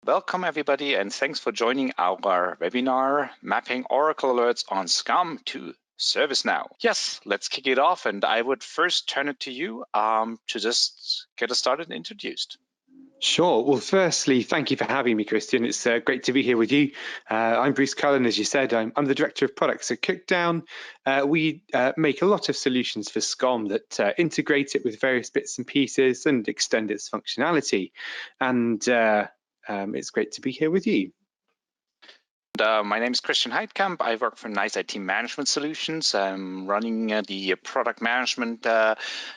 Welcome everybody, and thanks for joining our webinar, Mapping Oracle Alerts on SCOM to ServiceNow. Yes, let's kick it off, and I would first turn it to you to just get us started and introduced. Sure. Well, firstly, thank you for having me, Christian. It's great to be here with you. I'm Bruce Cullen, as you said. I'm the Director of Products at Cookdown. We make a lot of solutions for SCOM that integrate it with various bits and pieces and extend its functionality. And it's great to be here with you. My name is Christian Heitkamp. I work for NiCE IT Management Solutions. I'm running the product management,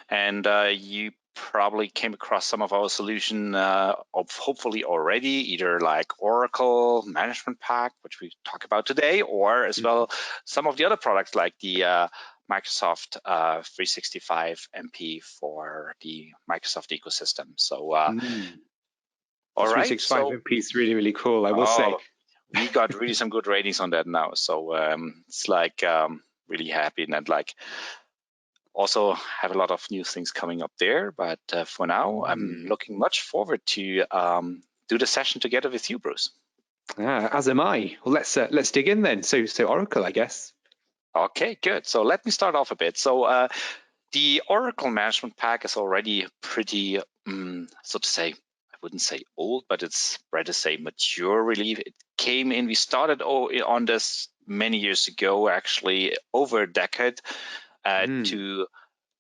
and you probably came across some of our solution hopefully already, either like Oracle Management Pack, which we talk about today, or as well some of the other products like the Microsoft 365 MP for the Microsoft ecosystem. So, all right. 365 MP is really cool, I will say. We got really some good ratings on that now. So it's like really happy, and like also have a lot of new things coming up there. But for now, I'm looking much forward to do the session together with you, Bruce. As am I. Well, let's dig in then. So Oracle, I guess. Okay, good. So let me start off a bit. So the Oracle Management Pack is already pretty, so to say, I wouldn't say old, but it's rather say mature, really. It came in, we started on this many years ago, actually over a decade, to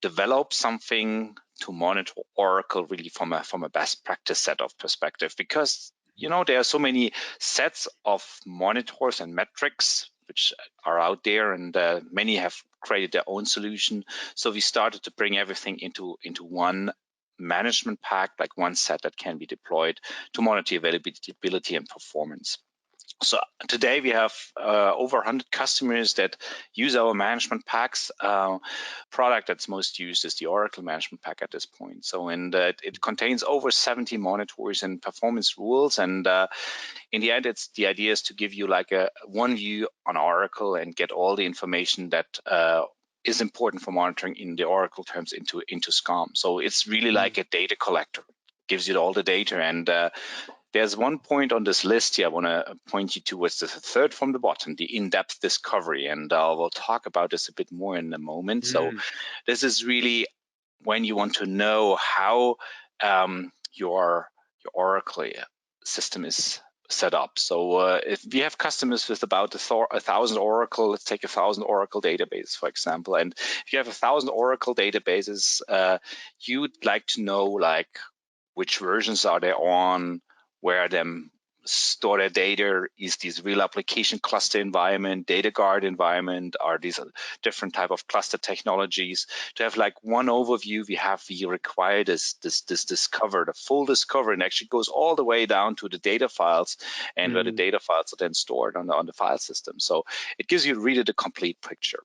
develop something to monitor Oracle really from a best practice set of perspective, because there are so many sets of monitors and metrics which are out there, and many have created their own solution. So we started to bring everything into one management pack, like one set that can be deployed to monitor availability and performance. So today we have over 100 customers that use our management packs. Product that's most used is the Oracle Management Pack at this point. So, and it contains over 70 monitors and performance rules. And in the end, the idea is to give you like one view on Oracle and get all the information that is important for monitoring in the Oracle terms into SCOM. So it's really like a data collector. Gives you all the data, and there's one point on this list here I want to point you towards the third from the bottom, the in-depth discovery, and we'll talk about this a bit more in a moment. So this is really when you want to know how your Oracle system is set up. So if we have customers with about 1,000 Oracle, let's take 1,000 Oracle databases, for example, and if you have 1,000 Oracle databases, you'd like to know like which versions are they on, where them store their data, is this real application cluster environment, data guard environment, are these different type of cluster technologies. To have like one overview, we require this discover, the full discover, and actually goes all the way down to the data files, and where the data files are then stored on the file system. So it gives you really the complete picture.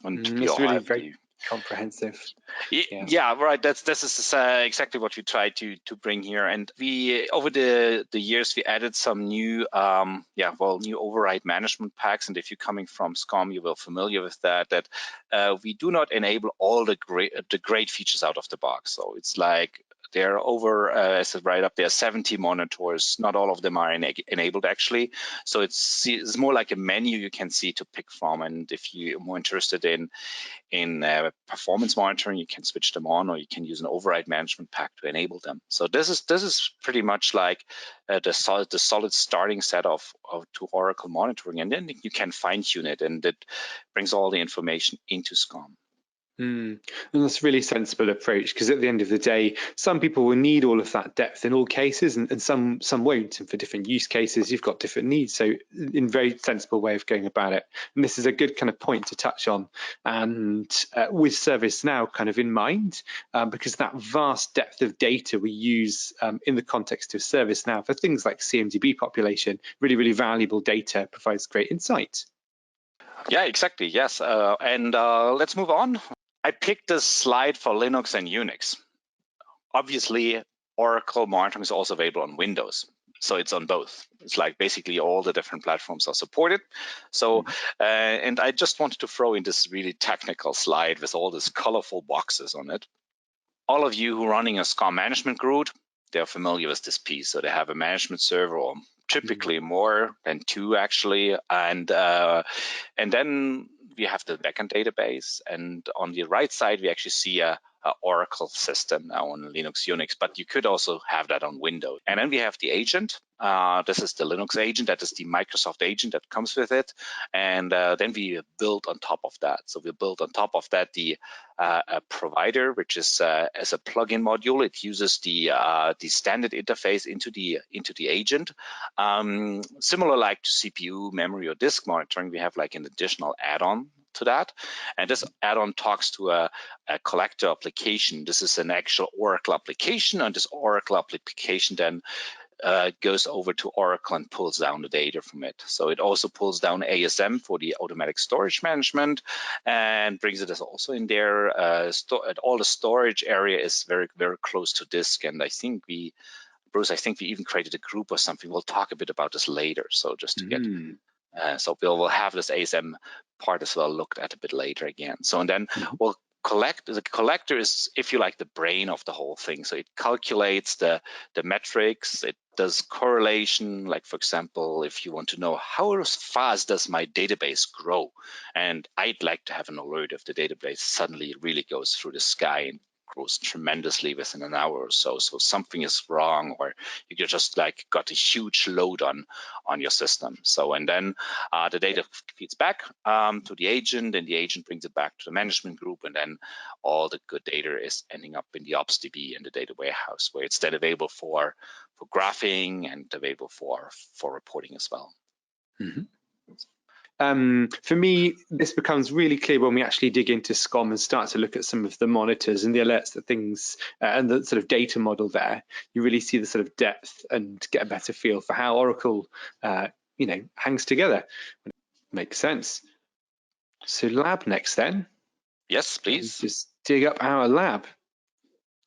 And it's really very comprehensive. Yeah, right. This is exactly what we try to bring here. And we over the years we added some new new override management packs. And if you're coming from SCOM, you will familiar with that. That we do not enable all the great features out of the box. So it's like there are over, as right up there, 70 monitors. Not all of them are enabled actually. So it's more like a menu you can see to pick from. And if you're more interested in performance monitoring, you can switch them on, or you can use an override management pack to enable them. So this is pretty much like the solid starting set of to Oracle monitoring, and then you can fine tune it, and it brings all the information into SCOM. And that's a really sensible approach, because at the end of the day, some people will need all of that depth in all cases, and some won't. And for different use cases, you've got different needs. So in a very sensible way of going about it. And this is a good kind of point to touch on. And with ServiceNow kind of in mind, because that vast depth of data we use in the context of ServiceNow for things like CMDB population, really valuable data, provides great insight. Yeah, exactly. Yes. And let's move on. I picked this slide for Linux and Unix. Obviously, Oracle monitoring is also available on Windows. So it's on both. It's like basically all the different platforms are supported. So, and I just wanted to throw in this really technical slide with all these colorful boxes on it. All of you who are running a SCOM management group, they're familiar with this piece. So they have a management server, or typically more than 2 actually, and then we have the backend database, and on the right side we actually see a Oracle system now on Linux, Unix, but you could also have that on Windows. And then we have the agent. This is the Linux agent. That is the Microsoft agent that comes with it. And then we build on top of that. So we build on top of that the a provider, which is as a plugin module. It uses the standard interface into the agent. Similar like to CPU, memory, or disk monitoring, we have like an additional add-on to that, and this add-on talks to a collector application. This is an actual Oracle application, and this Oracle application then goes over to Oracle and pulls down the data from it. So it also pulls down ASM for the automatic storage management and brings it as also in there. All the storage area is very, very close to disk, and I think Bruce, I think we even created a group or something. We'll talk a bit about this later. So just to get so we'll have this ASM part as well looked at a bit later again. So, and then we'll collect, the collector is, if you like, the brain of the whole thing. So it calculates the metrics, it does correlation, like for example, if you want to know how fast does my database grow, and I'd like to have an alert if the database suddenly really goes through the sky and grows tremendously within an hour or so. So something is wrong, or you just like got a huge load on your system. So, and then the data feeds back to the agent, and the agent brings it back to the management group, and then all the good data is ending up in the OpsDB and the data warehouse, where it's then available for graphing and available for reporting as well. For me, this becomes really clear when we actually dig into SCOM and start to look at some of the monitors and the alerts, that things and the sort of data model there. You really see the sort of depth and get a better feel for how Oracle, hangs together. Makes sense. So lab next then. Yes, please. Just dig up our lab.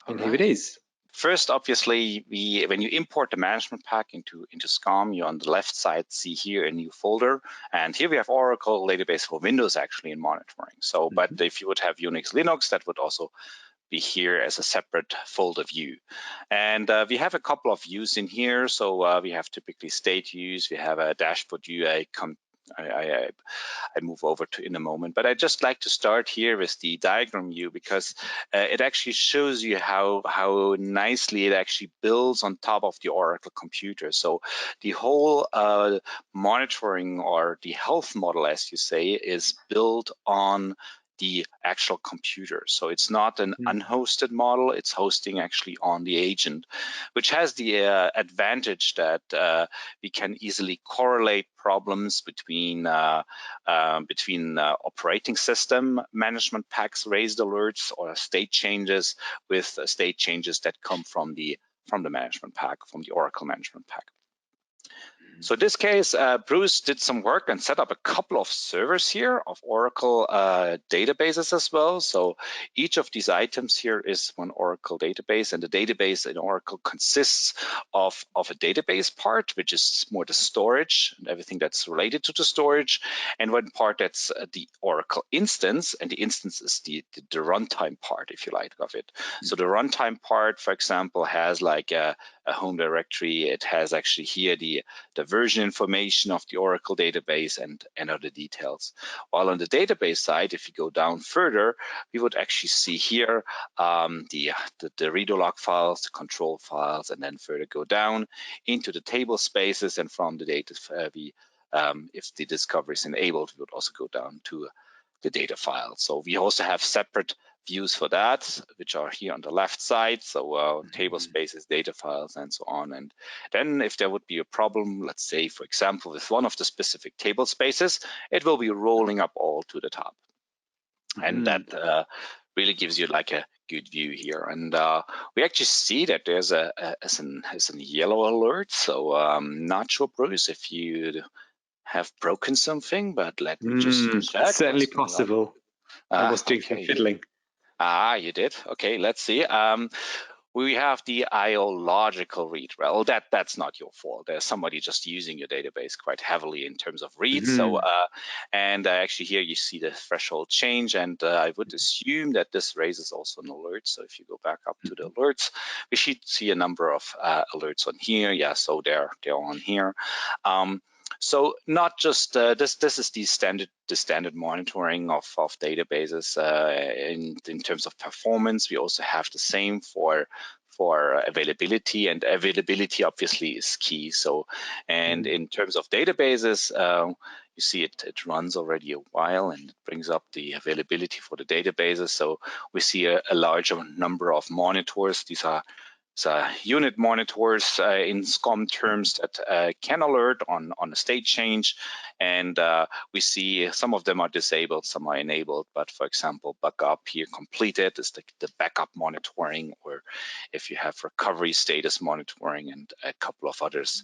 And here it is. First, obviously, when you import the management pack into SCOM, you on the left side see here a new folder, and here we have Oracle database for Windows actually in monitoring. So, but if you would have Unix, Linux, that would also be here as a separate folder view. And we have a couple of views in here. So we have typically state views, we have a dashboard view. I move over to in a moment, but I just like to start here with the diagram view, because it actually shows you how nicely it actually builds on top of the Oracle computer. So the whole monitoring, or the health model, as you say, is built on the actual computer. So it's not an unhosted model, it's hosting actually on the agent, which has the advantage that we can easily correlate problems between operating system management packs raised alerts or state changes with state changes that come from the management pack, from the Oracle management pack. So in this case, Bruce did some work and set up a couple of servers here of Oracle databases as well. So each of these items here is one Oracle database, and the database in Oracle consists of a database part, which is more the storage and everything that's related to the storage, and one part that's the Oracle instance, and the instance is the runtime part, if you like, of it. So the runtime part, for example, has like a home directory. It has actually here the version information of the Oracle database and other details. While on the database side, if you go down further, we would actually see here the redo log files, the control files, and then further go down into the table spaces, and from the data, if the discovery is enabled, we would also go down to the data file. So we also have separate views for that, which are here on the left side. So table spaces, data files, and so on. And then if there would be a problem, let's say, for example, with one of the specific table spaces, it will be rolling up all to the top. And that really gives you like a good view here. And we actually see that there's a yellow alert. So I'm not sure, Bruce, if you have broken something, but let me just check. Certainly possible. I was doing some fiddling. You did? Okay, let's see. we have the IO logical read. Well, that's not your fault. There's somebody just using your database quite heavily in terms of reads. So, and actually here you see the threshold change, and I would assume that this raises also an alert. So if you go back up to the alerts, we should see a number of alerts on here. Yeah, so they're on here. So not just this is the standard monitoring of databases in terms of performance. We also have the same for availability, and availability obviously is key. So, and in terms of databases, you see it runs already a while, and it brings up the availability for the databases. So we see a larger number of monitors. These are unit monitors in SCOM terms that can alert on a state change, and we see some of them are disabled, some are enabled. But for example, backup here completed is the backup monitoring, or if you have recovery status monitoring, and a couple of others.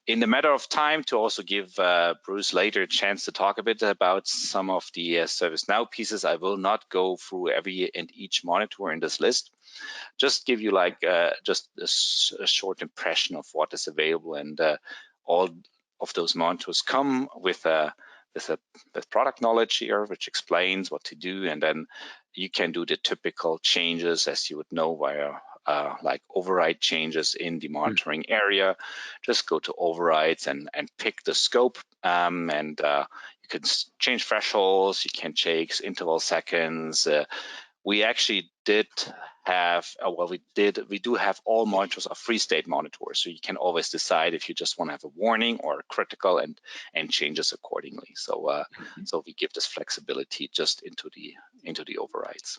In the matter of time, to also give Bruce later a chance to talk a bit about some of the ServiceNow pieces, I will not go through every and each monitor in this list. Just give you like just a short impression of what is available, and all of those monitors come with product knowledge here, which explains what to do, and then you can do the typical changes, as you would know, via like override changes in the monitoring area. Just go to overrides and pick the scope, and you can change thresholds, you can change interval seconds. We actually did have, we do have all monitors are free state monitors, so you can always decide if you just want to have a warning or a critical and changes accordingly. So so we give this flexibility just into the overrides.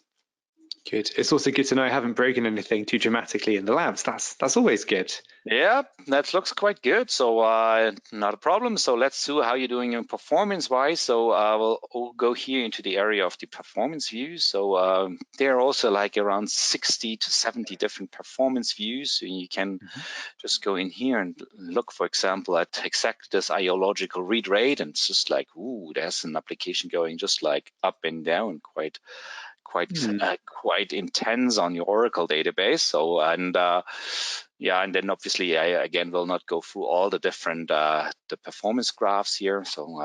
Good. It's also good to know I haven't broken anything too dramatically in the labs. That's always good. Yeah, that looks quite good. So not a problem. So let's see how you're doing in performance-wise. So we'll go here into the area of the performance views. So there are also like around 60 to 70 different performance views. So you can just go in here and look, for example, at exactly this IO logical read rate, and it's just like, ooh, there's an application going just like up and down quite intense on your Oracle database. So, and yeah, and then obviously I again will not go through all the different the performance graphs here. So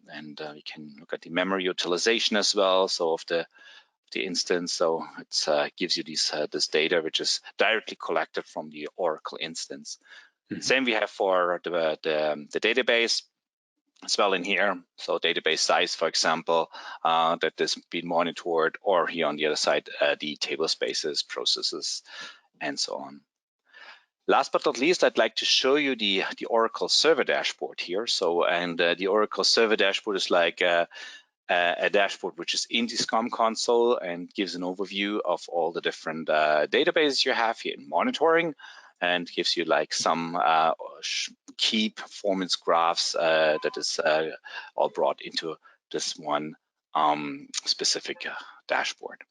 and you can look at the memory utilization as well. So of the instance, so it gives you this data which is directly collected from the Oracle instance. Same we have for the database as well in here. So database size, for example, that is being monitored, or here on the other side, the table spaces, processes, and so on. Last but not least, I'd like to show you the Oracle Server Dashboard here. So, and the Oracle Server Dashboard is like a dashboard which is in the SCOM console and gives an overview of all the different databases you have here in monitoring, and gives you like some key performance graphs that is all brought into this one specific dashboard.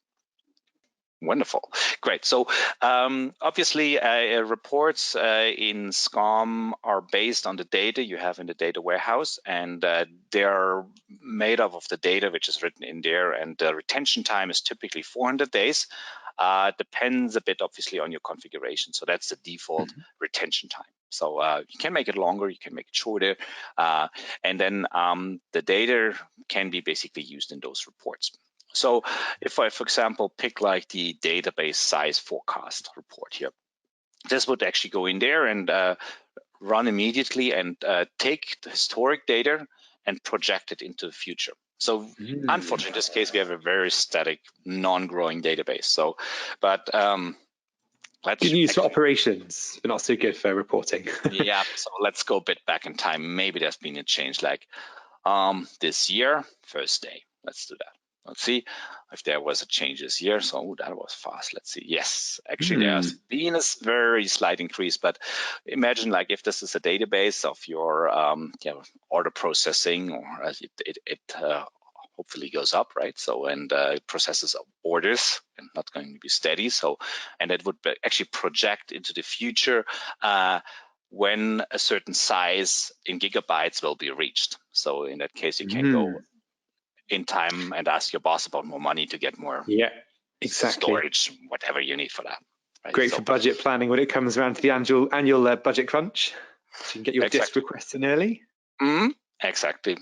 Wonderful, great. So obviously reports in SCOM are based on the data you have in the data warehouse, and they're made up of the data which is written in there, and the retention time is typically 400 days. Depends a bit obviously on your configuration. So that's the default retention time. So you can make it longer, you can make it shorter, and then the data can be basically used in those reports. So if I, for example, pick like the database size forecast report here, this would actually go in there and run immediately and take the historic data and project it into the future. So unfortunately, in this case, we have a very static, non-growing database. So, but good news for operations, but not so good for reporting. Yeah, so let's go a bit back in time. Maybe there's been a change like this year, first day. Let's do that. Let's see if there was a change this year. So that was fast. Let's see. Yes, actually there's been a very slight increase, but imagine like if this is a database of your order processing, or it hopefully goes up, right? So, and processes orders and not going to be steady. So, and it would actually project into the future when a certain size in gigabytes will be reached. So in that case, you can go in time and ask your boss about more money to get more exactly storage, whatever you need for that. Right? Great for budget planning when it comes around to the annual budget crunch. So you can get your disk requests in early. Exactly,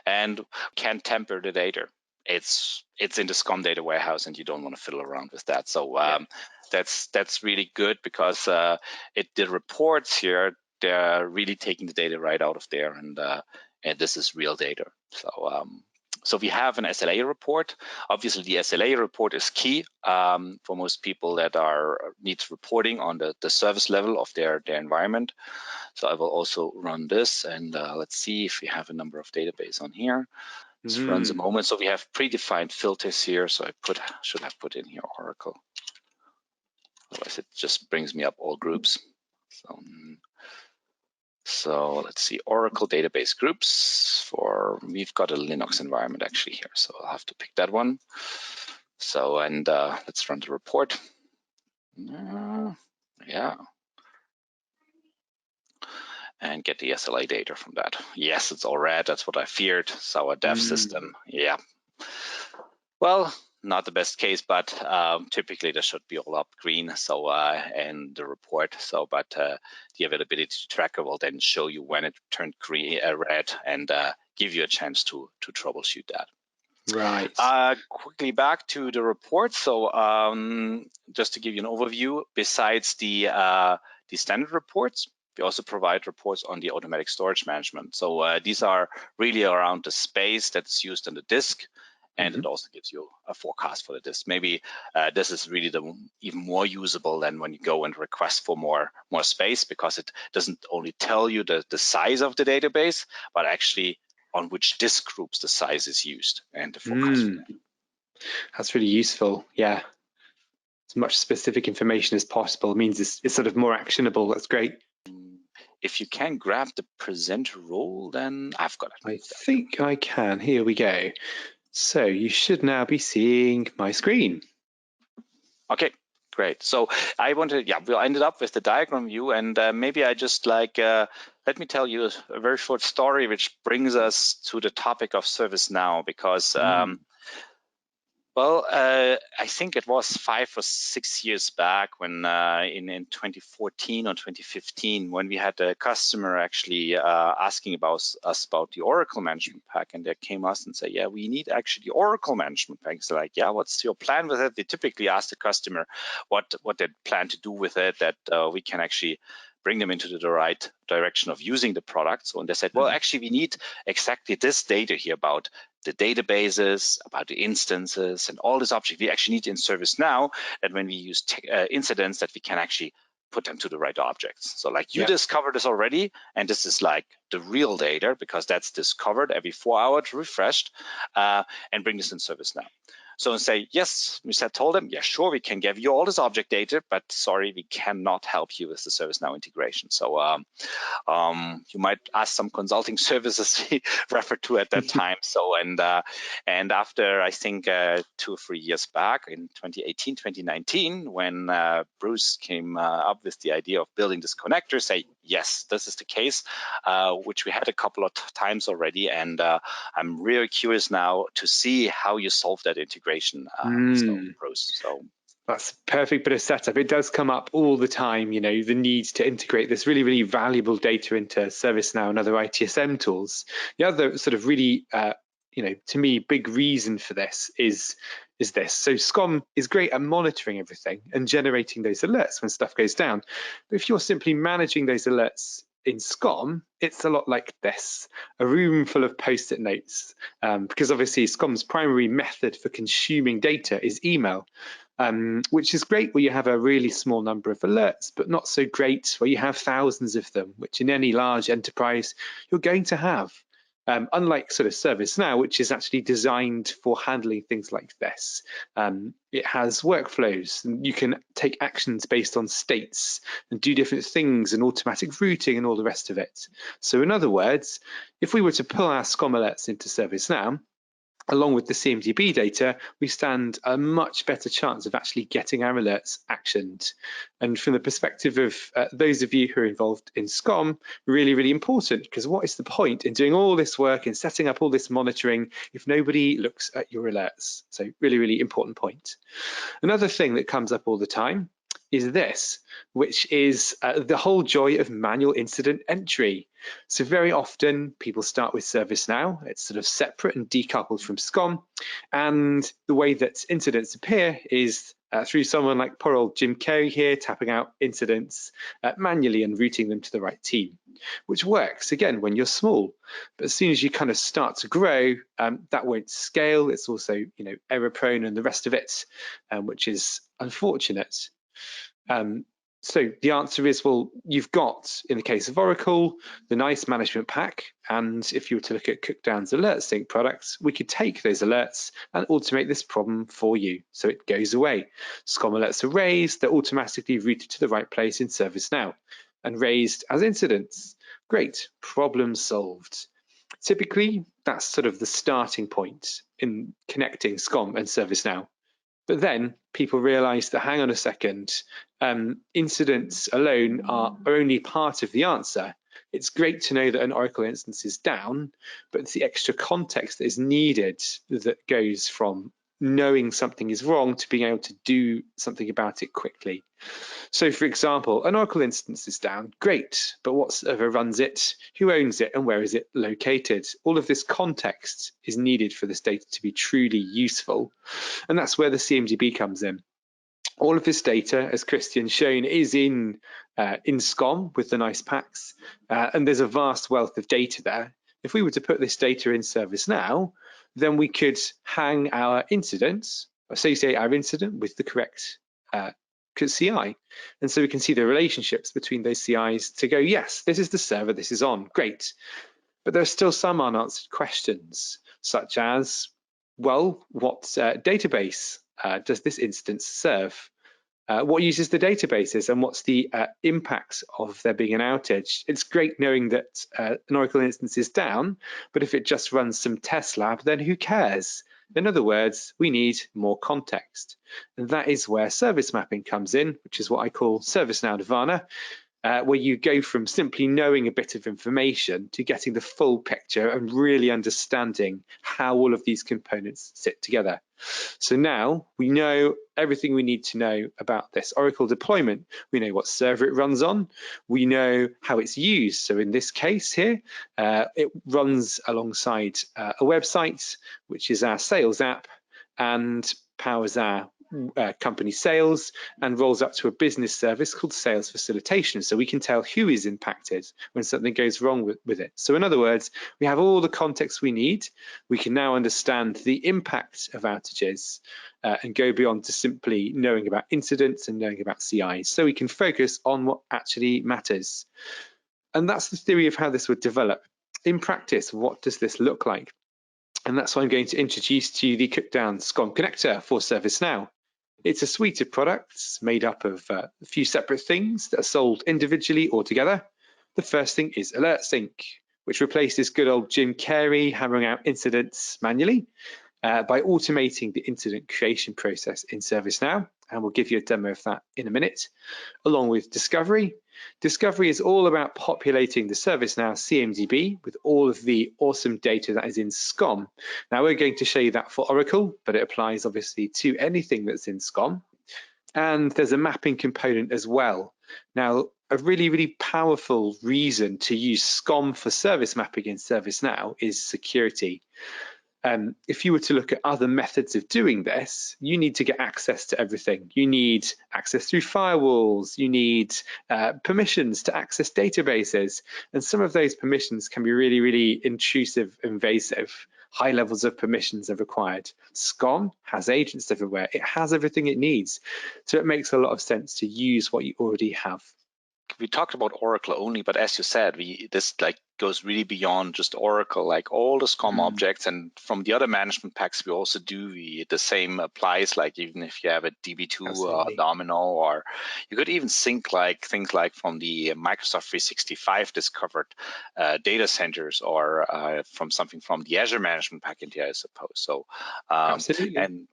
and can temper the data. It's in the SCOM data warehouse, and you don't want to fiddle around with that. So that's really good, because the reports here, they're really taking the data right out of there, and this is real data. So we have an SLA report. Obviously, the SLA report is key for most people that needs reporting on the service level of their environment. So I will also run this, and let's see if we have a number of database on here. This runs a moment. So we have predefined filters here. So I should have put in here Oracle. Otherwise, it just brings me up all groups. So let's see, Oracle database groups we've got a Linux environment actually here. So I'll have to pick that one. So, and let's run the report. Yeah. And get the SLA data from that. Yes, it's all red. That's what I feared. So a dev system. Yeah. Well, not the best case, but typically this should be all up green. So and the report. So, but the availability tracker will then show you when it turned red, and give you a chance to troubleshoot that. Right. Quickly back to the report. So just to give you an overview, besides the standard reports, we also provide reports on the automatic storage management. So these are really around the space that's used on the disk, and it also gives you a forecast for the disk. Maybe this is really even more usable than when you go and request for more space, because it doesn't only tell you the size of the database, but actually on which disk groups the size is used and the forecast for that. That's really useful. Yeah. As much specific information as possible means it's sort of more actionable. That's great. If you can grab the presenter role, then I've got it. I think I can. Here we go. So you should now be seeing my screen. Okay, great. So we ended up with the diagram view, and maybe I just let me tell you a very short story which brings us to the topic of ServiceNow, because I think it was 5 or 6 years back when in 2014 or 2015, when we had a customer actually asking us about the Oracle Management Pack, and they came us and say, yeah, we need actually the Oracle Management Pack. So like, yeah, what's your plan with it? They typically ask the customer what they plan to do with it, that we can actually bring them into the right direction of using the product. So, and they said, well, actually, we need exactly this data here about the databases, about the instances, and all this object we actually need in ServiceNow, that when we use incidents, that we can actually put them to the right objects. So like you discovered this already, and this is like the real data, because that's discovered every 4 hours, refreshed, and bring this in ServiceNow. So say, yes, we told them, yeah, sure, we can give you all this object data, but sorry, we cannot help you with the ServiceNow integration. So you might ask some consulting services we referred to at that time. So, and after, I think, 2 or 3 years back in 2018, 2019, when Bruce came up with the idea of building this connector, say, yes, this is the case, which we had a couple of times already. And I'm really curious now to see how you solve that integration. Bruce. That's a perfect bit of setup. It does come up all the time, the need to integrate this really, really valuable data into ServiceNow and other ITSM tools. The other sort of really, to me, big reason for this is this. So SCOM is great at monitoring everything and generating those alerts when stuff goes down. But if you're simply managing those alerts in SCOM, it's a lot like this, a room full of post-it notes, because obviously SCOM's primary method for consuming data is email, which is great where you have a really small number of alerts, but not so great where you have thousands of them, which in any large enterprise you're going to have. Unlike sort of ServiceNow, which is actually designed for handling things like this. It has workflows, and you can take actions based on states and do different things and automatic routing and all the rest of it. So in other words, if we were to pull our SCOM alerts into ServiceNow, along with the CMDB data, we stand a much better chance of actually getting our alerts actioned. And from the perspective of those of you who are involved in SCOM, really, really important, because what is the point in doing all this work and setting up all this monitoring if nobody looks at your alerts? So really, really important point. Another thing that comes up all the time is this, which is the whole joy of manual incident entry. So very often people start with ServiceNow. It's sort of separate and decoupled from SCOM. And the way that incidents appear is through someone like poor old Jim Carrey here, tapping out incidents manually and routing them to the right team, which works, again, when you're small. But as soon as you kind of start to grow, that won't scale. It's also, error prone and the rest of it, which is unfortunate. So the answer is, well, you've got, in the case of Oracle, the NiCE management pack. And if you were to look at Cookdown's AlertSync products, we could take those alerts and automate this problem for you. So it goes away. SCOM alerts are raised, they're automatically routed to the right place in ServiceNow and raised as incidents. Great, problem solved. Typically, that's sort of the starting point in connecting SCOM and ServiceNow. But then people realize that, hang on a second, incidents alone are only part of the answer. It's great to know that an Oracle instance is down, but it's the extra context that is needed that goes from knowing something is wrong to being able to do something about it quickly. So for example, an Oracle instance is down, great, but what server runs it, who owns it, and where is it located? All of this context is needed for this data to be truly useful. And that's where the CMDB comes in. All of this data, as Christian's shown, is in SCOM with the NiCE packs, and there's a vast wealth of data there. If we were to put this data in ServiceNow, then we could hang our incidents, associate our incident with the correct CI. And so we can see the relationships between those CIs to go, yes, this is the server, this is on, great. But there are still some unanswered questions, such as, well, what database does this instance serve? What uses the databases, and what's the impacts of there being an outage? It's great knowing that an Oracle instance is down, but if it just runs some test lab, then who cares? In other words, we need more context. And that is where service mapping comes in, which is what I call Servicenow Nirvana, where you go from simply knowing a bit of information to getting the full picture and really understanding how all of these components sit together. So now we know everything we need to know about this Oracle deployment. We know what server it runs on. We know how it's used. So in this case here, it runs alongside a website, which is our sales app, and powers our company sales and rolls up to a business service called sales facilitation. So we can tell who is impacted when something goes wrong with it. So in other words, we have all the context we need. We can now understand the impact of outages and go beyond to simply knowing about incidents and knowing about CIs. So we can focus on what actually matters. And that's the theory of how this would develop. In practice, what does this look like? And that's why I'm going to introduce to you the Cookdown SCOM connector for ServiceNow. It's a suite of products made up of a few separate things that are sold individually or together. The first thing is AlertSync, which replaces good old Jim Carrey hammering out incidents manually by automating the incident creation process in ServiceNow. And we'll give you a demo of that in a minute, along with Discovery. Discovery is all about populating the ServiceNow CMDB with all of the awesome data that is in SCOM. Now we're going to show you that for Oracle, but it applies obviously to anything that's in SCOM. And there's a mapping component as well. Now, a really, really powerful reason to use SCOM for service mapping in ServiceNow is security. If you were to look at other methods of doing this, you need to get access to everything. You need access through firewalls, you need permissions to access databases, and some of those permissions can be really, really intrusive, invasive. High levels of permissions are required. SCOM has agents everywhere. It has everything it needs. So it makes a lot of sense to use what you already have. We talked about Oracle only, but as you said, this goes really beyond just Oracle, like all the SCOM objects, and from the other management packs we also do the same applies. Like even if you have a DB2 or Domino, or you could even sync like things like from the Microsoft 365 discovered data centers, or from something from the Azure management pack in there, I suppose. So Absolutely. And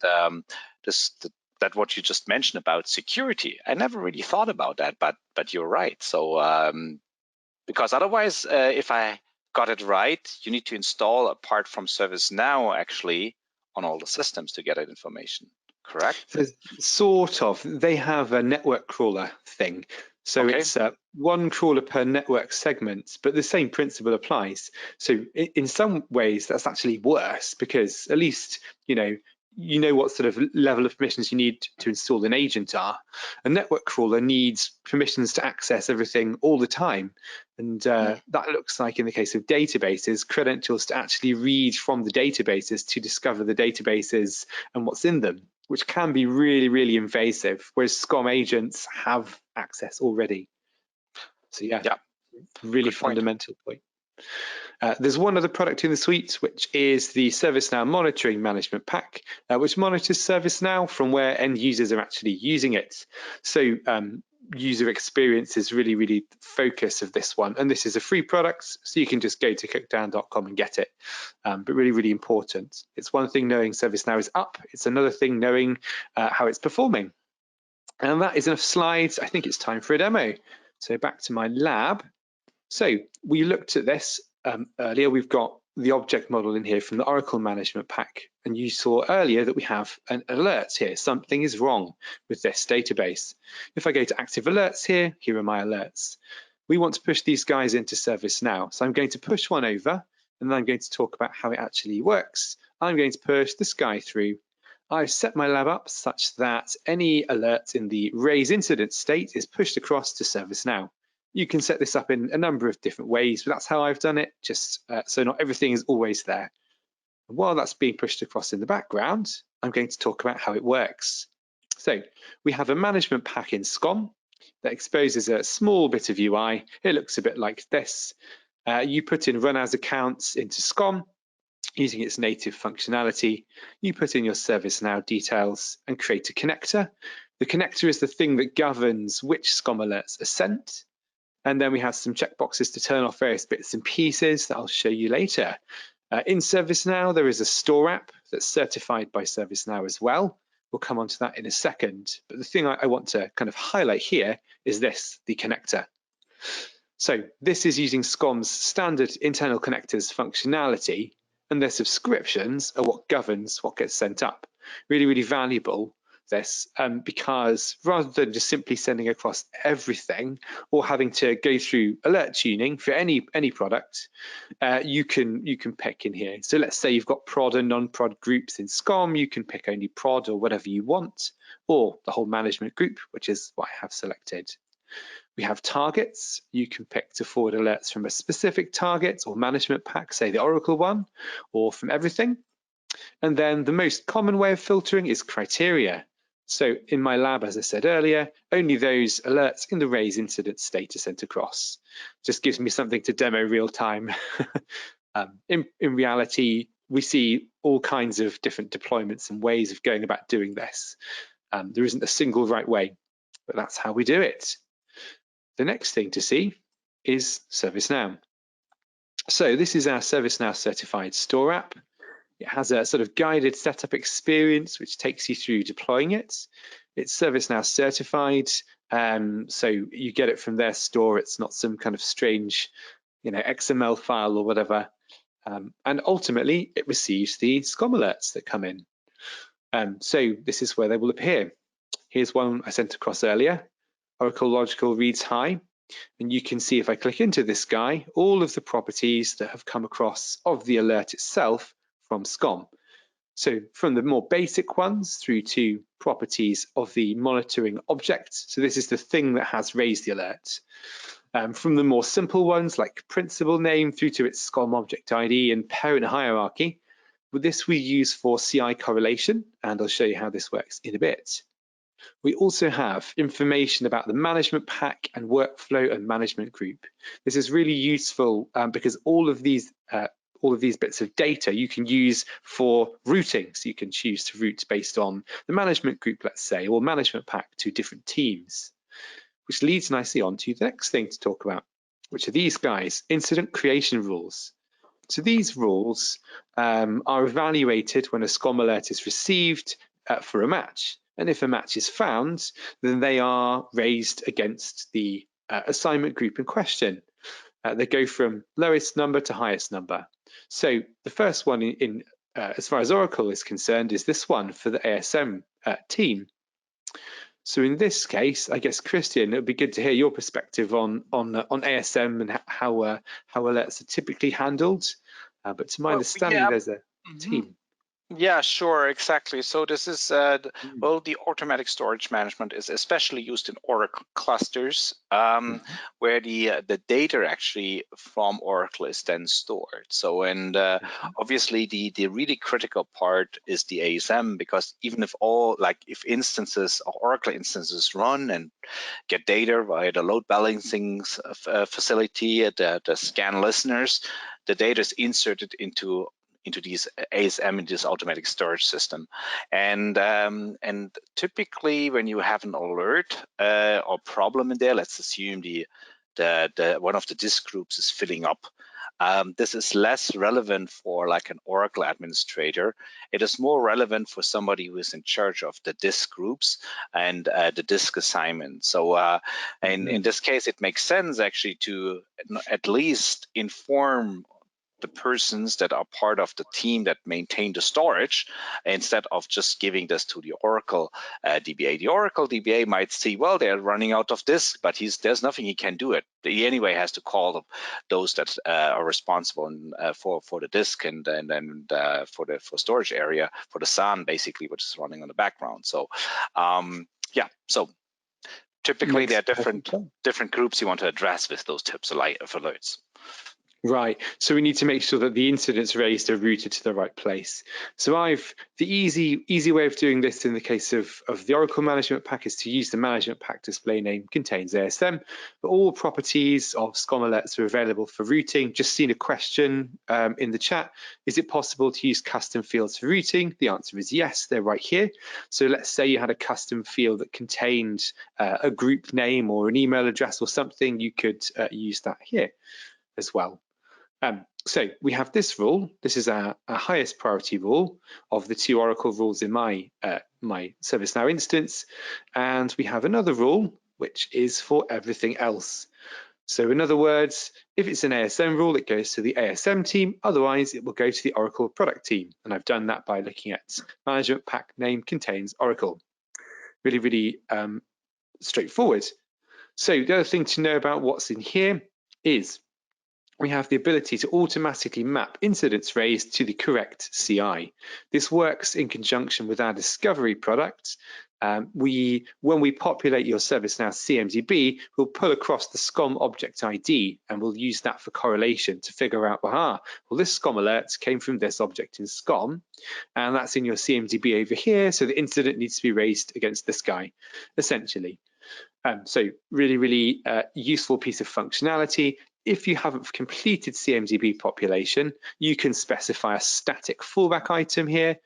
that what you just mentioned about security, I never really thought about that, but you're right. So because otherwise, if I got it right, you need to install apart from ServiceNow actually on all the systems to get that information. Correct. So sort of. They have a network crawler thing. So Okay. it's one crawler per network segment, but the same principle applies. So in some ways, that's actually worse because at least, you know what sort of level of permissions you need to install an agent are. A network crawler needs permissions to access everything all the time. And that looks like, in the case of databases, credentials to actually read from the databases to discover the databases and what's in them, which can be really, really invasive, whereas SCOM agents have access already. So yeah, really fundamental point. There's one other product in the suite, which is the ServiceNow Monitoring Management Pack, which monitors ServiceNow from where end users are actually using it. So user experience is really, really the focus of this one. And this is a free product, so you can just go to cookdown.com and get it. But really, really important. It's one thing knowing ServiceNow is up. It's another thing knowing how it's performing. And that is enough slides. I think it's time for a demo. So back to my lab. So we looked at this earlier. We've got the object model in here from the Oracle Management Pack. And you saw earlier that we have an alert here. Something is wrong with this database. If I go to active alerts here are my alerts. We want to push these guys into ServiceNow. So I'm going to push one over, and then I'm going to talk about how it actually works. I'm going to push this guy through. I've set my lab up such that any alert in the raise incident state is pushed across to ServiceNow. You can set this up in a number of different ways, but that's how I've done it, just so not everything is always there. And while that's being pushed across in the background, I'm going to talk about how it works. So we have a management pack in SCOM that exposes a small bit of UI. It looks a bit like this. You put in run as accounts into SCOM using its native functionality. You put in your ServiceNow details and create a connector. The connector is the thing that governs which SCOM alerts are sent. And then we have some checkboxes to turn off various bits and pieces that I'll show you later. In ServiceNow, there is a store app that's certified by ServiceNow as well. We'll come on to that in a second. But the thing I want to kind of highlight here is this, the connector. So this is using SCOM's standard internal connectors functionality, and their subscriptions are what governs what gets sent up. Really, really valuable, this, because rather than just simply sending across everything or having to go through alert tuning for any product, you can pick in here. So let's say you've got prod and non-prod groups in SCOM, you can pick only prod or whatever you want, or the whole management group, which is what I have selected. We have targets. You can pick to forward alerts from a specific target or management pack, say the Oracle one, or from everything. And then the most common way of filtering is criteria. So in my lab, as I said earlier, only those alerts in the raise incident state are sent across. Just gives me something to demo real time. In reality, we see all kinds of different deployments and ways of going about doing this. There isn't a single right way, but that's how we do it. The next thing to see is ServiceNow. So this is our ServiceNow certified store app. It has a sort of guided setup experience which takes you through deploying it. It's ServiceNow certified, so you get it from their store. It's not some kind of strange, XML file or whatever. And ultimately, it receives the SCOM alerts that come in. So this is where they will appear. Here's one I sent across earlier. Oracle Logical reads high. And you can see if I click into this guy, all of the properties that have come across of the alert itself from SCOM. So from the more basic ones through to properties of the monitoring object. So this is the thing that has raised the alert. From the more simple ones like principal name through to its SCOM object ID and parent hierarchy. With this we use for CI correlation, and I'll show you how this works in a bit. We also have information about the management pack and workflow and management group. This is really useful because all of these bits of data you can use for routing. So you can choose to route based on the management group, let's say, or management pack to different teams, which leads nicely on to the next thing to talk about, which are these guys, incident creation rules. So these rules are evaluated when a SCOM alert is received for a match. And if a match is found, then they are raised against the assignment group in question. They go from lowest number to highest number. So the first one as far as Oracle is concerned is this one for the ASM team. So in this case, I guess, Christian, it would be good to hear your perspective on ASM and how alerts are typically handled. But to my understanding, Yeah. there's a team. Yeah, sure, exactly. So this is, well, the automatic storage management is especially used in Oracle clusters, where the data actually from Oracle is then stored. So, and obviously the really critical part is the ASM, because even if if instances or Oracle instances run and get data via the load balancing facility, the scan listeners, the data is inserted into these ASM, in this automatic storage system, and typically when you have an alert or problem in there, let's assume the one of the disk groups is filling up. This is less relevant for like an Oracle administrator. It is more relevant for somebody who is in charge of the disk groups and the disk assignment. So in this case, it makes sense actually to at least inform the persons that are part of the team that maintain the storage, instead of just giving this to the Oracle DBA. The Oracle DBA might see, well, they're running out of disk, but there's nothing he can do. He anyway has to call those that are responsible for the disk and for storage area, for the SAN basically, which is running on the background. So yeah, so typically there are different groups you want to address with those types of alerts. Right, so we need to make sure that the incidents raised are routed to the right place. So the easy way of doing this in the case of the Oracle Management Pack is to use the Management Pack display name contains ASM, but all properties of SCOM alerts are available for routing. Just seen a question in the chat. Is it possible to use custom fields for routing? The answer is yes, they're right here. So let's say you had a custom field that contained a group name or an email address or something, you could use that here as well. So we have this rule. This is our highest priority rule of the two Oracle rules in my ServiceNow instance. And we have another rule, which is for everything else. So in other words, if it's an ASM rule, it goes to the ASM team. Otherwise, it will go to the Oracle product team. And I've done that by looking at management pack name contains Oracle. Really, really straightforward. So the other thing to know about what's in here is we have the ability to automatically map incidents raised to the correct CI. This works in conjunction with our discovery product. When we populate your ServiceNow CMDB, we'll pull across the SCOM object ID, and we'll use that for correlation to figure out, well, this SCOM alert came from this object in SCOM, and that's in your CMDB over here, so the incident needs to be raised against this guy, essentially. So really, really useful piece of functionality. If you haven't completed CMDB population, you can specify a static fallback item here.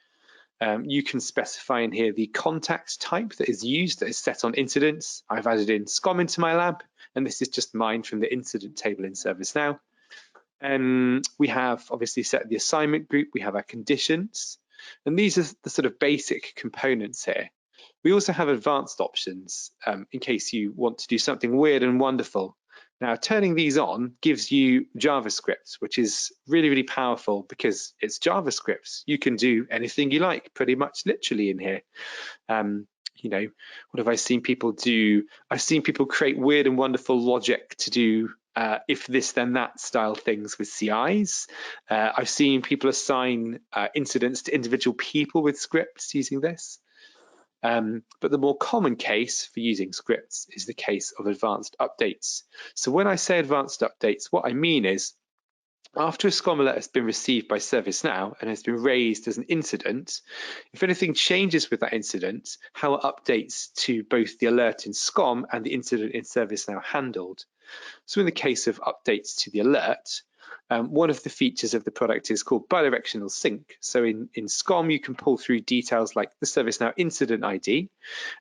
You can specify in here the contact type that is used, that is set on incidents. I've added in SCOM into my lab, and this is just mine from the incident table in ServiceNow. We have obviously set the assignment group, we have our conditions, and these are the sort of basic components here. We also have advanced options in case you want to do something weird and wonderful. Now, turning these on gives you JavaScript, which is really, really powerful because it's JavaScript. You can do anything you like, pretty much literally in here. You know, what have I seen people do? I've seen people create weird and wonderful logic to do if this then that style things with CIs. I've seen people assign incidents to individual people with scripts using this. But the more common case for using scripts is the case of advanced updates. So when I say advanced updates, what I mean is after a SCOM alert has been received by ServiceNow and has been raised as an incident, if anything changes with that incident, how it updates to both the alert in SCOM and the incident in ServiceNow handled. So in the case of updates to the alert, one of the features of the product is called Bi-Directional Sync. So in SCOM, you can pull through details like the ServiceNow incident ID,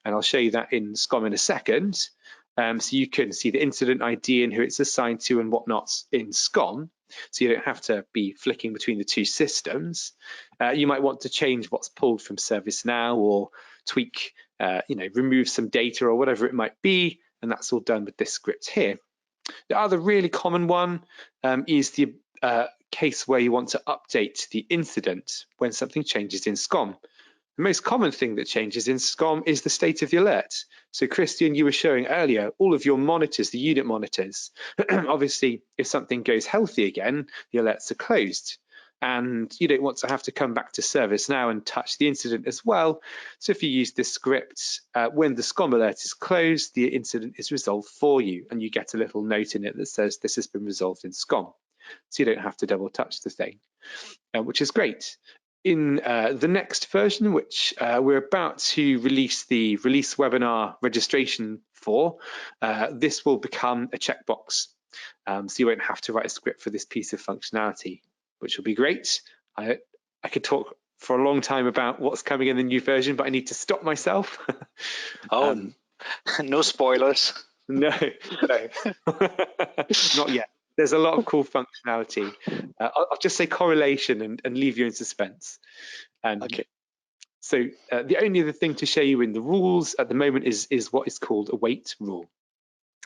and I'll show you that in SCOM in a second. So you can see the incident ID and who it's assigned to and whatnot in SCOM. So you don't have to be flicking between the two systems. You might want to change what's pulled from ServiceNow or tweak, remove some data or whatever it might be, and that's all done with this script here. The other really common one is the case where you want to update the incident when something changes in SCOM. The most common thing that changes in SCOM is the state of the alert. So Christian, you were showing earlier all of your monitors, the unit monitors. Obviously, if something goes healthy again, the alerts are closed. And you don't want to have to come back to ServiceNow and touch the incident as well. So if you use this script, when the SCOM alert is closed, the incident is resolved for you, and you get a little note in it that says this has been resolved in SCOM. So you don't have to double touch the thing, which is great. In the next version, which we're about to release the release webinar registration for, this will become a checkbox. So you won't have to write a script for this piece of functionality, which will be great. I could talk for a long time about what's coming in the new version, but I need to stop myself. No spoilers. No, not yet. There's a lot of cool functionality. I'll just say correlation and leave you in suspense. Okay. So the only other thing to show you in the rules at the moment is what is called a wait rule.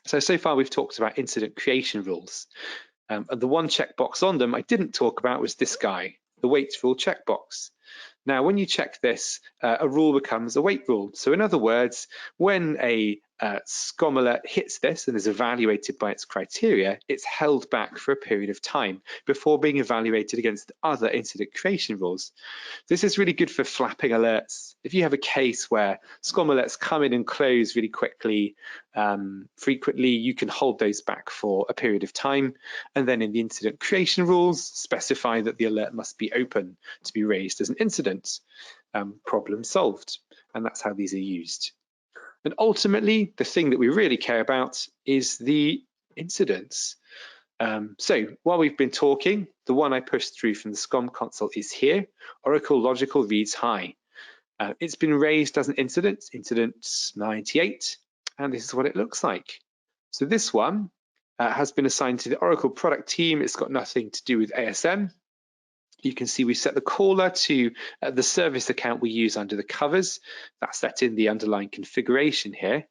So far we've talked about incident creation rules. And the one checkbox on them I didn't talk about was this guy, the wait rule checkbox. Now, when you check this, a rule becomes a wait rule. So in other words, when a SCOM alert hits this and is evaluated by its criteria, it's held back for a period of time before being evaluated against other incident creation rules. This is really good for flapping alerts. If you have a case where SCOM alerts come in and close really quickly, frequently, you can hold those back for a period of time. And then in the incident creation rules, specify that the alert must be open to be raised as an incident. Problem solved. And that's how these are used. And ultimately, the thing that we really care about is the incidents. So while we've been talking, the one I pushed through from the SCOM console is here. Oracle Logical reads hi. It's been raised as an incident 98, and this is what it looks like. So this one has been assigned to the Oracle product team. It's got nothing to do with ASM. You can see we set the caller to the service account we use under the covers. That's set in the underlying configuration here.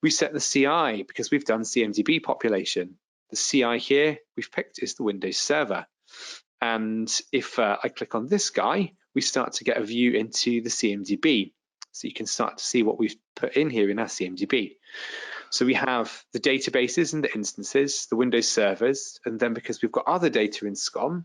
We set the CI because we've done CMDB population. The CI here we've picked is the Windows Server. And if I click on this guy, we start to get a view into the CMDB. So you can start to see what we've put in here in our CMDB. So we have the databases and the instances, the Windows servers, and then because we've got other data in SCOM,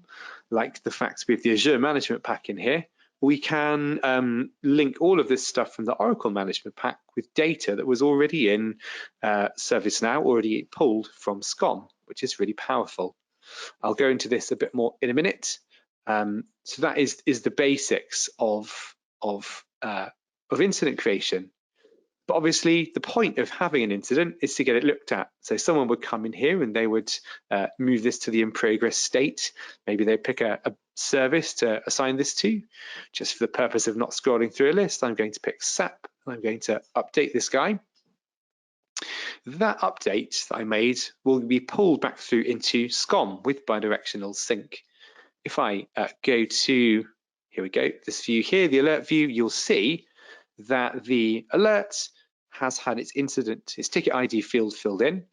like the fact we have the Azure Management Pack in here, we can link all of this stuff from the Oracle Management Pack with data that was already in ServiceNow, already pulled from SCOM, which is really powerful. I'll go into this a bit more in a minute. So that is the basics of incident creation. But obviously, the point of having an incident is to get it looked at. So someone would come in here and they would move this to the in progress state. Maybe they pick a service to assign this to. Just for the purpose of not scrolling through a list, I'm going to pick SAP and I'm going to update this guy. That update that I made will be pulled back through into SCOM with Bi-Directional Sync. If I go to, here we go, this view here, the alert view, you'll see that the alert has had its incident, its ticket ID field filled in,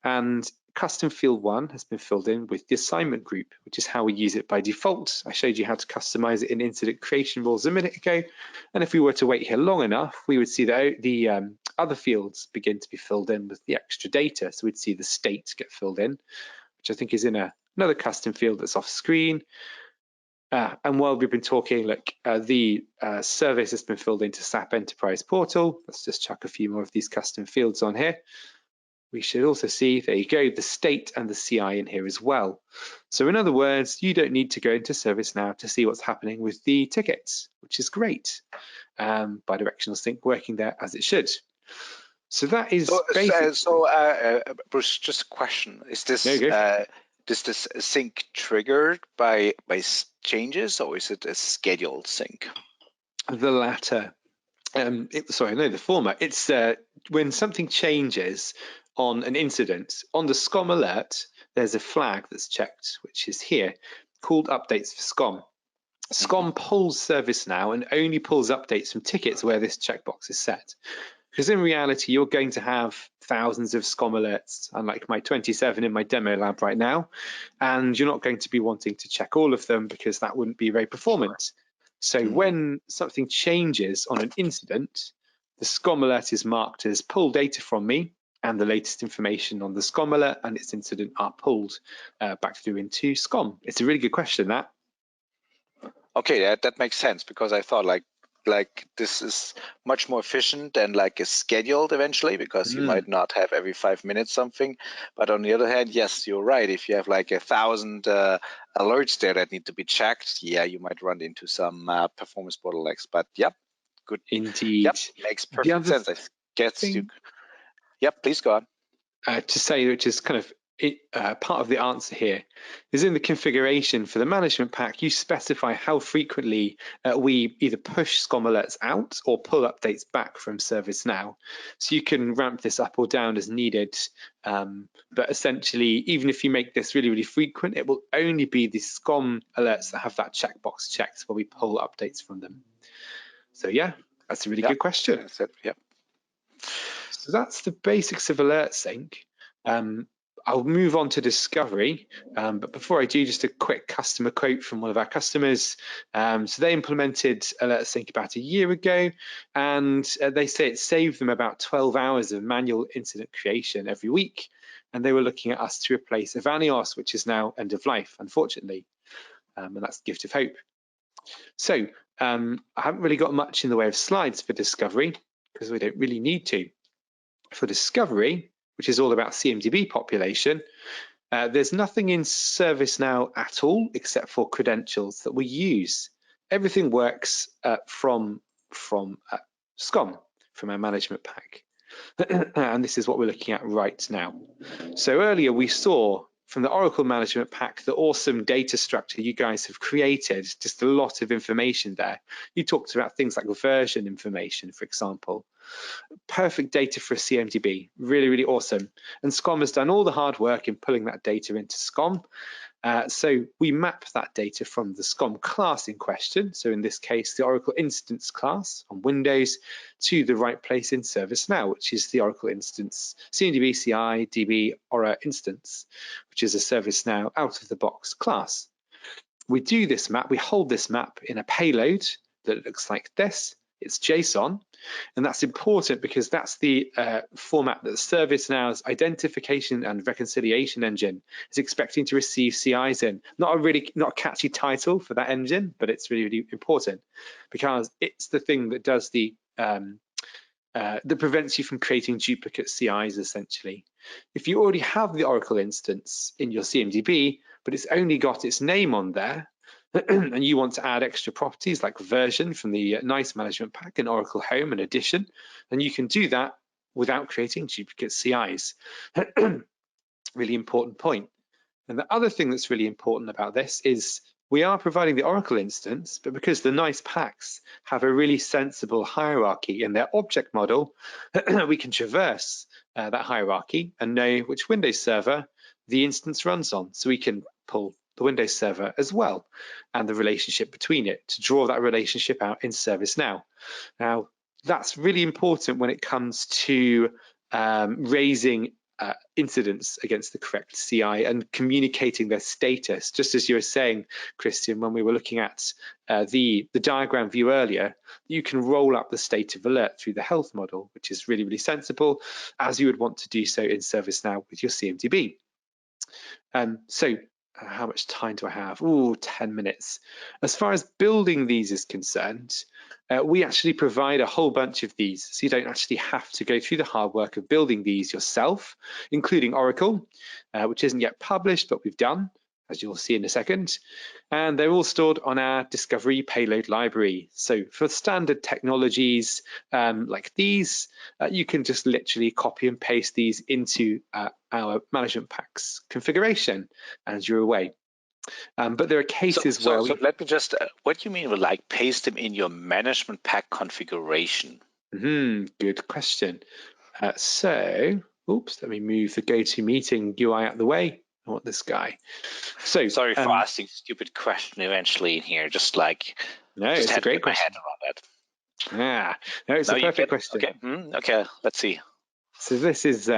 and custom field 1 has been filled in with the assignment group, which is how we use it by default. I showed you how to customize it in incident creation rules a minute ago. And if we were to wait here long enough, we would see that the other fields begin to be filled in with the extra data. So we'd see the state get filled in, which I think is in another custom field that's off screen. And while we've been talking, look, the service has been filled into SAP Enterprise Portal. Let's just chuck a few more of these custom fields on here. We should also see, there you go, the state and the CI in here as well. So in other words, you don't need to go into ServiceNow to see what's happening with the tickets, which is great. Bi-directional sync working there as it should. So that is Bruce, just a question: is this does this sync triggered by changes, or is it a scheduled sync? The latter. The former. It's when something changes on an incident. On the SCOM alert, there's a flag that's checked, which is here, called updates for SCOM. SCOM pulls ServiceNow and only pulls updates from tickets where this checkbox is set. Because in reality, you're going to have thousands of SCOM alerts, unlike my 27 in my demo lab right now, and you're not going to be wanting to check all of them because that wouldn't be very performant. So when something changes on an incident, the SCOM alert is marked as pull data from me, and the latest information on the SCOM alert and its incident are pulled back through into SCOM. It's a really good question, that. Okay, that makes sense, because I thought like this is much more efficient and like is scheduled eventually, because you might not have every 5 minutes something. But on the other hand, yes, you're right. If you have like 1,000 alerts there that need to be checked, yeah, you might run into some performance bottlenecks. But yep, good. Indeed. Yep, makes perfect sense. I guess you. Yep, please go on. To say, which is kind of part of the answer here, is in the configuration for the management pack, you specify how frequently we either push SCOM alerts out or pull updates back from ServiceNow. So you can ramp this up or down as needed. But essentially, even if you make this really, really frequent, it will only be the SCOM alerts that have that checkbox checked where we pull updates from them. So yeah, that's a really good question. That's it. Yep. So that's the basics of AlertSync. I'll move on to discovery, but before I do, just a quick customer quote from one of our customers. So they implemented AlertSync about a year ago, and they say it saved them about 12 hours of manual incident creation every week, and they were looking at us to replace Avanios, which is now end of life, unfortunately, and that's a gift of hope. So I haven't really got much in the way of slides for discovery, because we don't really need to. For discovery, which is all about CMDB population, there's nothing in ServiceNow at all except for credentials that we use. Everything works from SCOM, from our management pack. And this is what we're looking at right now. So earlier we saw from the Oracle management pack the awesome data structure you guys have created, just a lot of information there. You talked about things like version information, for example. Perfect data for a CMDB, really, really awesome. And SCOM has done all the hard work in pulling that data into SCOM. So we map that data from the SCOM class in question, so in this case the Oracle Instance class on Windows, to the right place in ServiceNow, which is the Oracle Instance CMDB CI DB Aura Instance, which is a ServiceNow out-of-the-box class. We do this map, we hold this map in a payload that looks like this. It's JSON, and that's important because that's the format that ServiceNow's identification and reconciliation engine is expecting to receive CIs in. Not a catchy title for that engine, but it's really, really important because it's the thing that does that prevents you from creating duplicate CIs, essentially. If you already have the Oracle instance in your CMDB, but it's only got its name on there, and you want to add extra properties like version from the NiCE management pack in Oracle Home and Edition, then you can do that without creating duplicate CIs. Really important point. And the other thing that's really important about this is we are providing the Oracle instance, but because the NiCE packs have a really sensible hierarchy in their object model, we can traverse that hierarchy and know which Windows server the instance runs on. So we can pull the Windows server as well and the relationship between it to draw that relationship out in ServiceNow. Now, that's really important when it comes to raising incidents against the correct CI and communicating their status. Just as you were saying, Christian, when we were looking at the diagram view earlier, you can roll up the state of alert through the health model, which is really, really sensible, as you would want to do so in ServiceNow with your CMDB. So how much time do I have? Oh, 10 minutes. As far as building these is concerned, we actually provide a whole bunch of these, so you don't actually have to go through the hard work of building these yourself, including Oracle, which isn't yet published, but we've done, as you'll see in a second. And they're all stored on our Discovery Payload library. So for standard technologies like these, you can just literally copy and paste these into our management packs configuration and you're away. But there are cases where So let me just, what do you mean with like paste them in your management pack configuration? Good question. So, oops, let me move the GoToMeeting UI out of the way. I want this guy. So sorry for asking stupid question eventually in here. Just like no, it's a great question. My head around that. No, it's a perfect question. Okay, okay, let's see. So this is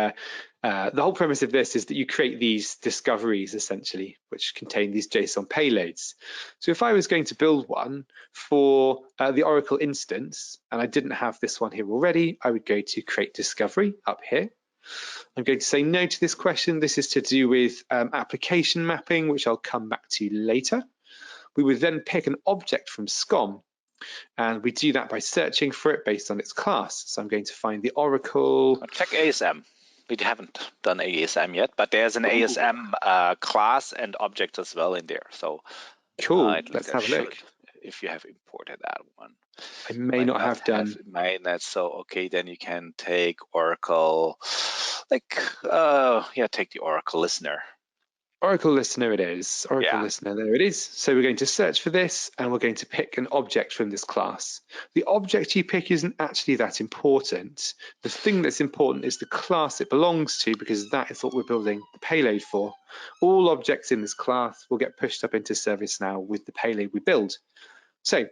The whole premise of this is that you create these discoveries essentially, which contain these JSON payloads. So if I was going to build one for the Oracle instance, and I didn't have this one here already, I would go to create discovery up here. I'm going to say no to this question. This is to do with application mapping, which I'll come back to later. We would then pick an object from SCOM, and we do that by searching for it based on its class. So I'm going to find the Oracle. Check ASM. We haven't done ASM yet, but there's an ASM class and object as well in there. So cool. Let's have a look. If you have imported that one, I may not have done. Might not. So okay, then you can take Oracle, take the Oracle listener. Oracle listener it is. Oracle listener, there it is. So we're going to search for this and we're going to pick an object from this class. The object you pick isn't actually that important. The thing that's important is the class it belongs to, because that is what we're building the payload for. All objects in this class will get pushed up into ServiceNow with the payload we build. So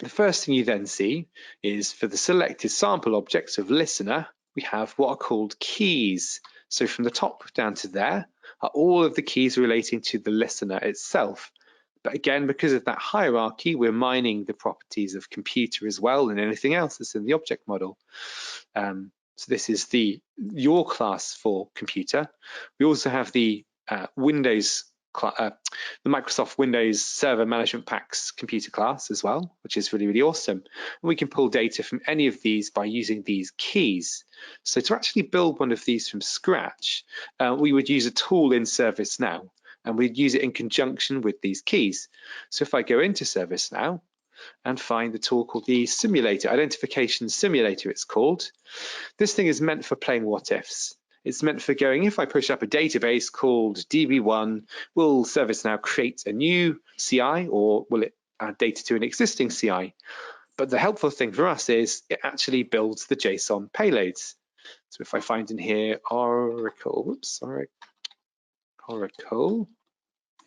the first thing you then see is for the selected sample objects of listener, we have what are called keys. So from the top down to there are all of the keys relating to the listener itself. But again, because of that hierarchy, we're mining the properties of computer as well and anything else that's in the object model. So this is your class for computer. We also have the the Microsoft Windows Server Management Packs computer class as well, which is really, really awesome. And we can pull data from any of these by using these keys. So to actually build one of these from scratch, we would use a tool in ServiceNow, and we'd use it in conjunction with these keys. So if I go into ServiceNow and find the tool called the Simulator, Identification Simulator it's called, this thing is meant for playing what ifs. It's meant for going, if I push up a database called DB1, will ServiceNow create a new CI, or will it add data to an existing CI? But the helpful thing for us is it actually builds the JSON payloads. So if I find in here Oracle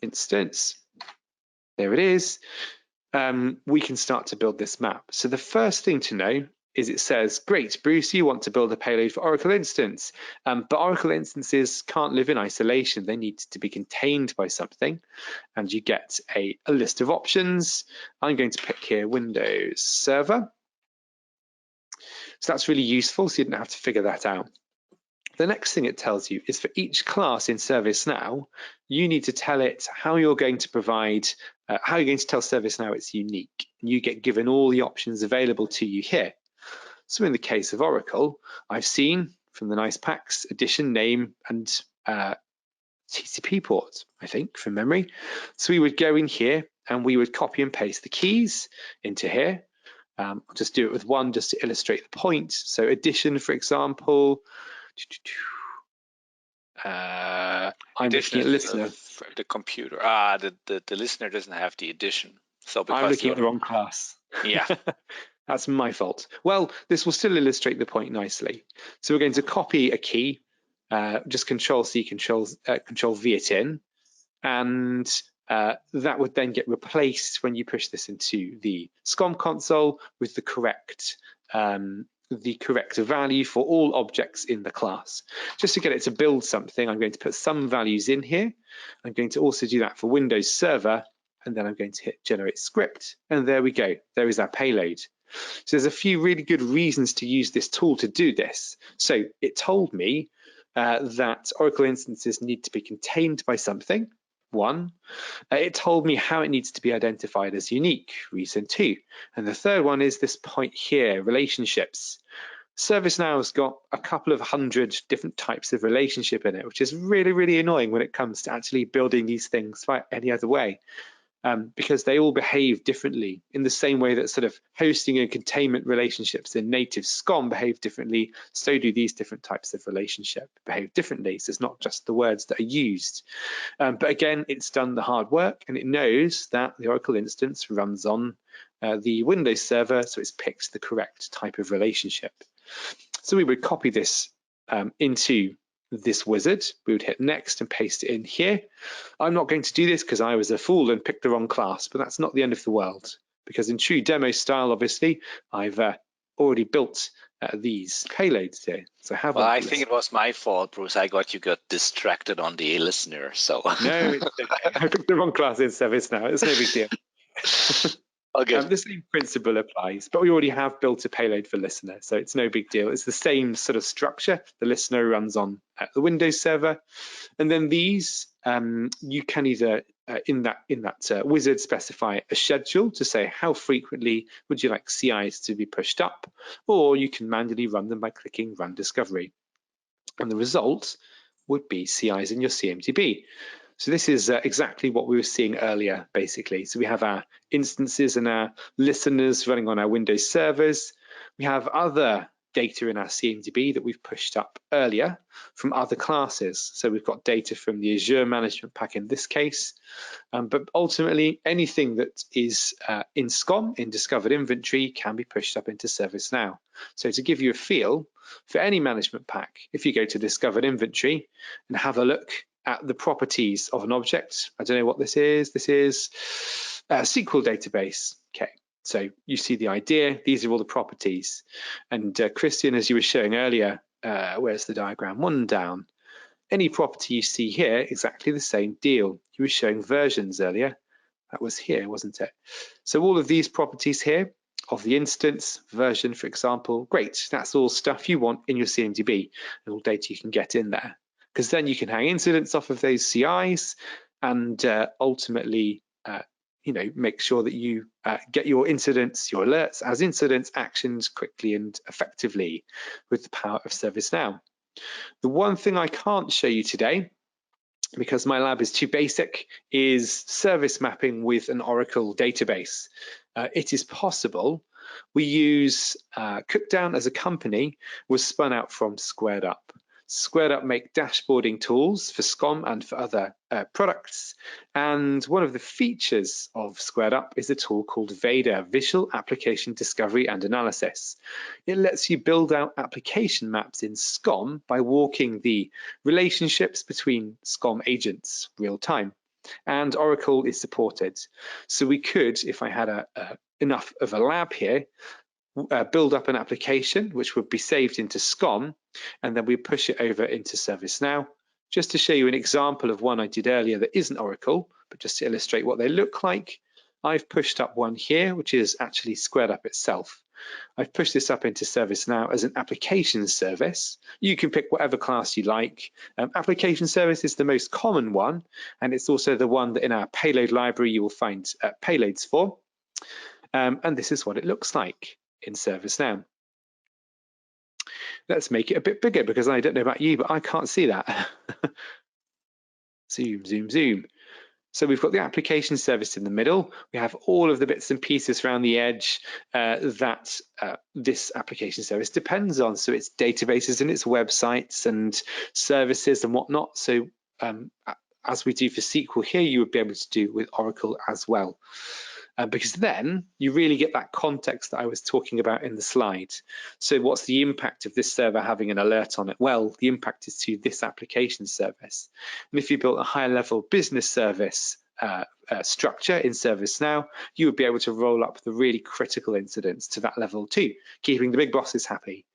instance, there it is, we can start to build this map. So the first thing to know is it says, great, Bruce, you want to build a payload for Oracle instance, but Oracle instances can't live in isolation. They need to be contained by something, and you get a list of options. I'm going to pick here Windows Server. So that's really useful, so you don't have to figure that out. The next thing it tells you is for each class in ServiceNow, you need to tell it how you're going to provide, how you're going to tell ServiceNow it's unique. And you get given all the options available to you here. So in the case of Oracle, I've seen from the NiCE packs edition, name, and TCP port, I think, from memory. So we would go in here and we would copy and paste the keys into here. I'll just do it with one just to illustrate the point. So edition, for example, I'm looking at listener. The computer, the listener doesn't have the edition. So I'm looking at the wrong class. Yeah. That's my fault. Well, this will still illustrate the point nicely. So we're going to copy a key, just Control-C, Control-V it in, and that would then get replaced when you push this into the SCOM console with the correct value for all objects in the class. Just to get it to build something, I'm going to put some values in here. I'm going to also do that for Windows Server, and then I'm going to hit Generate Script, and there we go. There is our payload. So there's a few really good reasons to use this tool to do this. So it told me that Oracle instances need to be contained by something, one. It told me how it needs to be identified as unique, reason two. And the third one is this point here, relationships. ServiceNow has got a couple of hundred different types of relationship in it, which is really, really annoying when it comes to actually building these things any other way. Because they all behave differently in the same way that sort of hosting and containment relationships in native SCOM behave differently, so do these different types of relationship behave differently. So it's not just the words that are used. But again, it's done the hard work, and it knows that the Oracle instance runs on the Windows server, so it's picked the correct type of relationship. So we would copy this into this wizard. We would hit next and paste it in here. I'm not going to do this because I was a fool and picked the wrong class, but that's not the end of the world, because in true demo style, obviously, I've already built these payloads here. So have well, one. I think it was my fault, Bruce. I got distracted on the listener. So No, it's okay. I picked the wrong class in ServiceNow. It's no big deal. okay. The same principle applies, but we already have built a payload for listener, so it's no big deal. It's the same sort of structure. The listener runs on the Windows server, and then these you can either in that wizard specify a schedule to say how frequently would you like CIs to be pushed up, or you can manually run them by clicking Run Discovery, and the result would be CIs in your CMDB. So this is exactly what we were seeing earlier, basically. So we have our instances and our listeners running on our Windows servers. We have other data in our CMDB that we've pushed up earlier from other classes. So we've got data from the Azure Management Pack in this case, but ultimately anything that is in SCOM, in Discovered Inventory, can be pushed up into ServiceNow. So to give you a feel for any management pack, if you go to Discovered Inventory and have a look at the properties of an object. I don't know what this is. This is a SQL database. Okay, so you see the idea. These are all the properties. And Christian, as you were showing earlier, where's the diagram? One down. Any property you see here, exactly the same deal. You were showing versions earlier. That was here, wasn't it? So all of these properties here of the instance, version, for example, great. That's all stuff you want in your CMDB and all data you can get in there. Because then you can hang incidents off of those CIs and ultimately, make sure that you get your incidents, your alerts as incidents actions quickly and effectively with the power of ServiceNow. The one thing I can't show you today, because my lab is too basic, is service mapping with an Oracle database. It is possible. We use Cookdown as a company, was spun out from Squared Up. Squared Up make dashboarding tools for SCOM and for other products. And one of the features of Squared Up is a tool called VADA, Visual Application Discovery and Analysis. It lets you build out application maps in SCOM by walking the relationships between SCOM agents real time. And Oracle is supported. So we could, if I had enough of a lab here, build up an application which would be saved into SCOM, and then we push it over into ServiceNow. Just to show you an example of one I did earlier that isn't Oracle, but just to illustrate what they look like, I've pushed up one here, which is actually Squared Up itself. I've pushed this up into ServiceNow as an application service. You can pick whatever class you like. Application service is the most common one, and it's also the one that in our payload library you will find payloads for. And this is what it looks like in ServiceNow. Let's make it a bit bigger because I don't know about you, but I can't see that. Zoom, zoom, zoom. So we've got the application service in the middle. We have all of the bits and pieces around the edge that this application service depends on. So it's databases and its websites and services and whatnot. So as we do for SQL here, you would be able to do with Oracle as well. Because then you really get that context that I was talking about in the slide. So what's the impact of this server having an alert on it? Well, the impact is to this application service. And if you built a high level business service structure in ServiceNow, you would be able to roll up the really critical incidents to that level too, keeping the big bosses happy.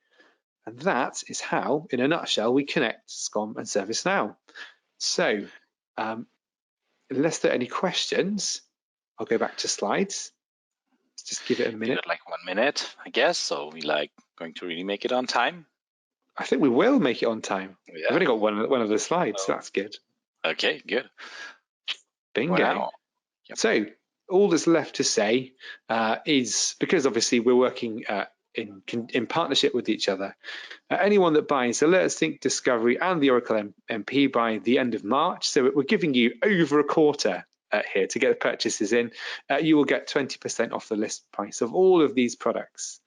And that is how, in a nutshell, we connect SCOM and ServiceNow. So unless there are any questions, I'll go back to slides. Let's just give it a minute. Give it like 1 minute, I guess. So we going to really make it on time. I think we will make it on time. Yeah. I've only got one of the slides, so that's good. Okay, good. Bingo. Wow. Yep. So all that's left to say is, because obviously we're working in partnership with each other, anyone that buys AlertSync Discovery and the Oracle MP by the end of March, so we're giving you over a quarter here to get the purchases in, you will get 20% off the list price of all of these products.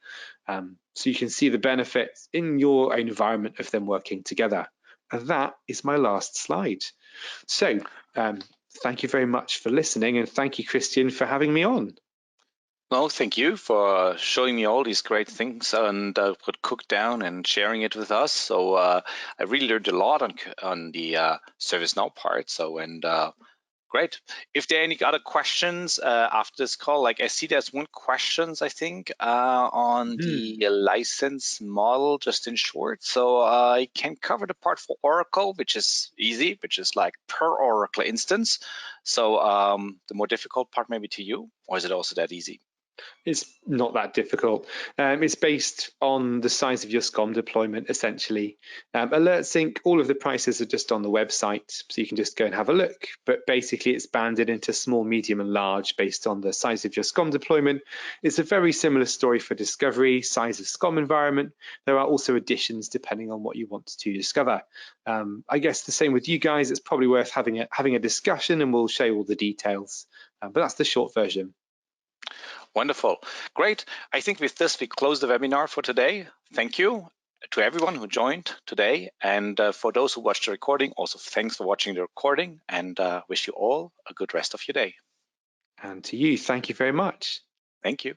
So you can see the benefits in your own environment of them working together. And that is my last slide. So thank you very much for listening, and thank you, Christian, for having me on. Well, thank you for showing me all these great things and what Cookdown and sharing it with us. So I really learned a lot on the ServiceNow part. So Great. If there are any other questions after this call, like I see there's one question, I think, on the license model, just in short. So I can cover the part for Oracle, which is easy, which is like per Oracle instance. So the more difficult part maybe to you, or is it also that easy? It's not that difficult. It's based on the size of your SCOM deployment, essentially. AlertSync, all of the prices are just on the website, so you can just go and have a look. But basically, it's banded into small, medium, and large based on the size of your SCOM deployment. It's a very similar story for discovery, size of SCOM environment. There are also additions depending on what you want to discover. I guess the same with you guys. It's probably worth having a discussion, and we'll show you all the details. But that's the short version. Wonderful. Great. I think with this, we close the webinar for today. Thank you to everyone who joined today. And for those who watched the recording, also thanks for watching the recording, and wish you all a good rest of your day. And to you, thank you very much. Thank you.